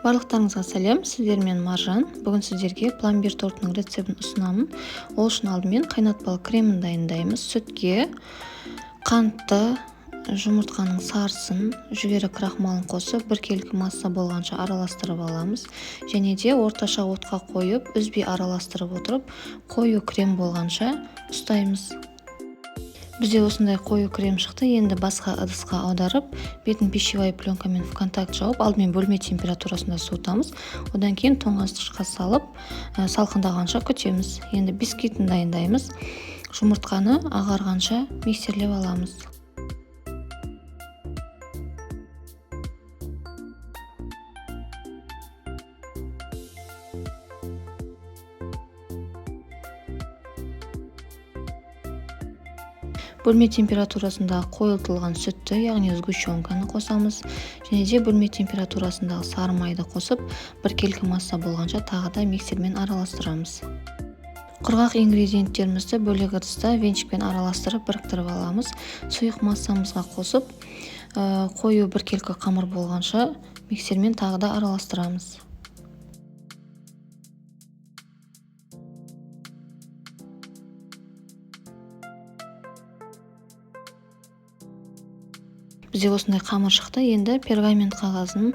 Барлықтарыңызға сәлем, сіздермен Маржан. Бүгін сіздерге пломбир тортының рецептін ұсынамын. Ол үшін алдымен қайнатпалы кремін дайындаймыз. Сүтке қантты, жұмыртқаның сарысын, жүгері крахмалын қосып, біркелкі масса болғанша араластырып аламыз. Және де орташа отқа қойып, үзбей араластырып отырып, қою крем болғанша ұстаймыз. Бізде осындай қою крем шықты. Енді басқа ыдысқа аударып, бетін пищевой пленкамен в контакт жауып, алдымен бөлме температурасында суытамыз. Одан кейін тоңазытқышқа салып, салқындағанша күтеміз. Енді бисквитін дайындаймыз. Жұмыртқаны ағарғанша миксерлеп аламыз. Бөлме температурасындағы қойылтылған сүтті, яғни сгущенканы қосамыз. Және де бөлме температурасындағы сары майды қосып, біркелкі масса болғанша тағы да миксермен араластырамыз. Құрғақ ингредиенттерімізді бөлек ыдыста венчикпен араластырып біріктіріп аламыз. Сұйық массамызға қосып, қою біркелкі қамыр болғанша миксермен тағы да араластырамыз. Бізде осындай қамыр шықты. Енді пергамент қағазын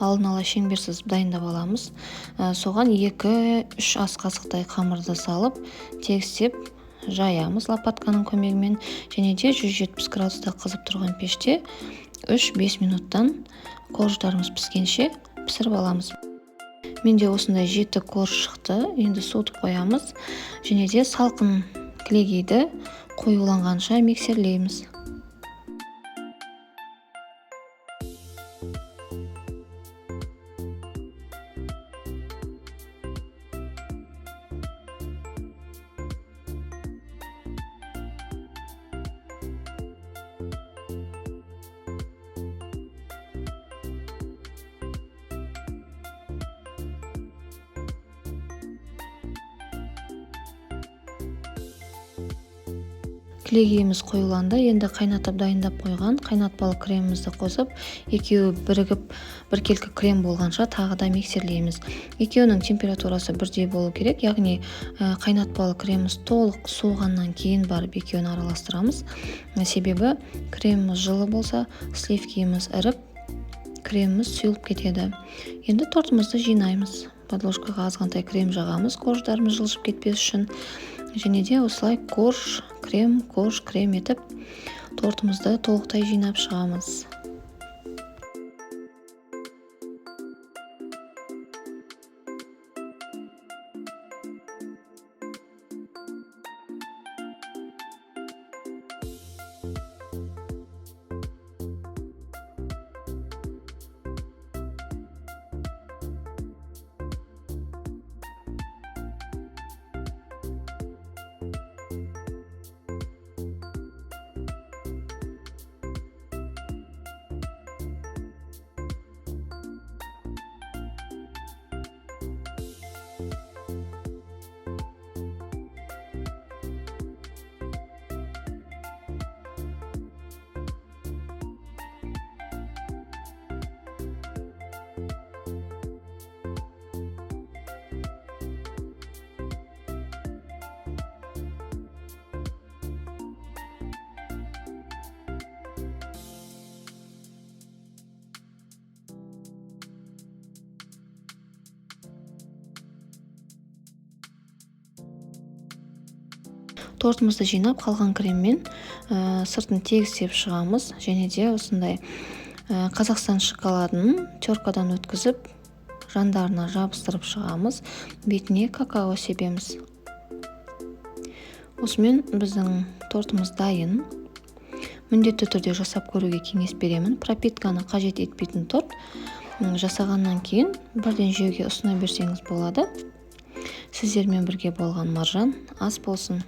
алдын ала шеңберсіз дайындап аламыз. Соған 2-3 ас қасықтай қамырды салып, тегістеп жаямыз лопатканың көмегімен. Және де 170 градуста қызып тұрған пеште 3-5 минуттан корждарымыз піскенше пісіріп аламыз. Менде осындай 7 корж шықты. Енді суытып қоямыз. Және де салқын кілегейді қоюланғанша миксерлейміз. Кілегейіміз қоюланды. Енді қайнатып дайындап қойған қайнатпалы кремімізді қосып, екеуі бірігіп біркелкі крем болғанша тағы да миксерлейміз. Екеуінің температурасы бірдей болу керек, яғни қайнатпалы креміміз толық суығаннан кейін барып екеуін араластырамыз. Себебі креміміз жылы болса, сливкиіміз іріп, креміміз сұйылып кетеді. Енді тортымызды жинаймыз. Подложкаға азғантай крем жағамыз, корждарымыз жылжып кетпес үшін. Және де осылай корж, крем етіп, тортымызды толықтай жинап шығамыз. Тортымызды жинап, қалған креммен сыртын тегістеп шығамыз. Және де осындай Қазақстан шоколадын теркадан өткізіп, жандарына жабыстырып шығамыз. Бетіне какао себеміз. Осымен біздің тортымыз дайын. Міндетті түрде жасап көруге кеңес беремін. Пропитканы қажет етпейтін торт жасағаннан кейін бірден жеуге ұсына берсеңіз болады. Сіздермен бірге болған Маржан. Ас болсын.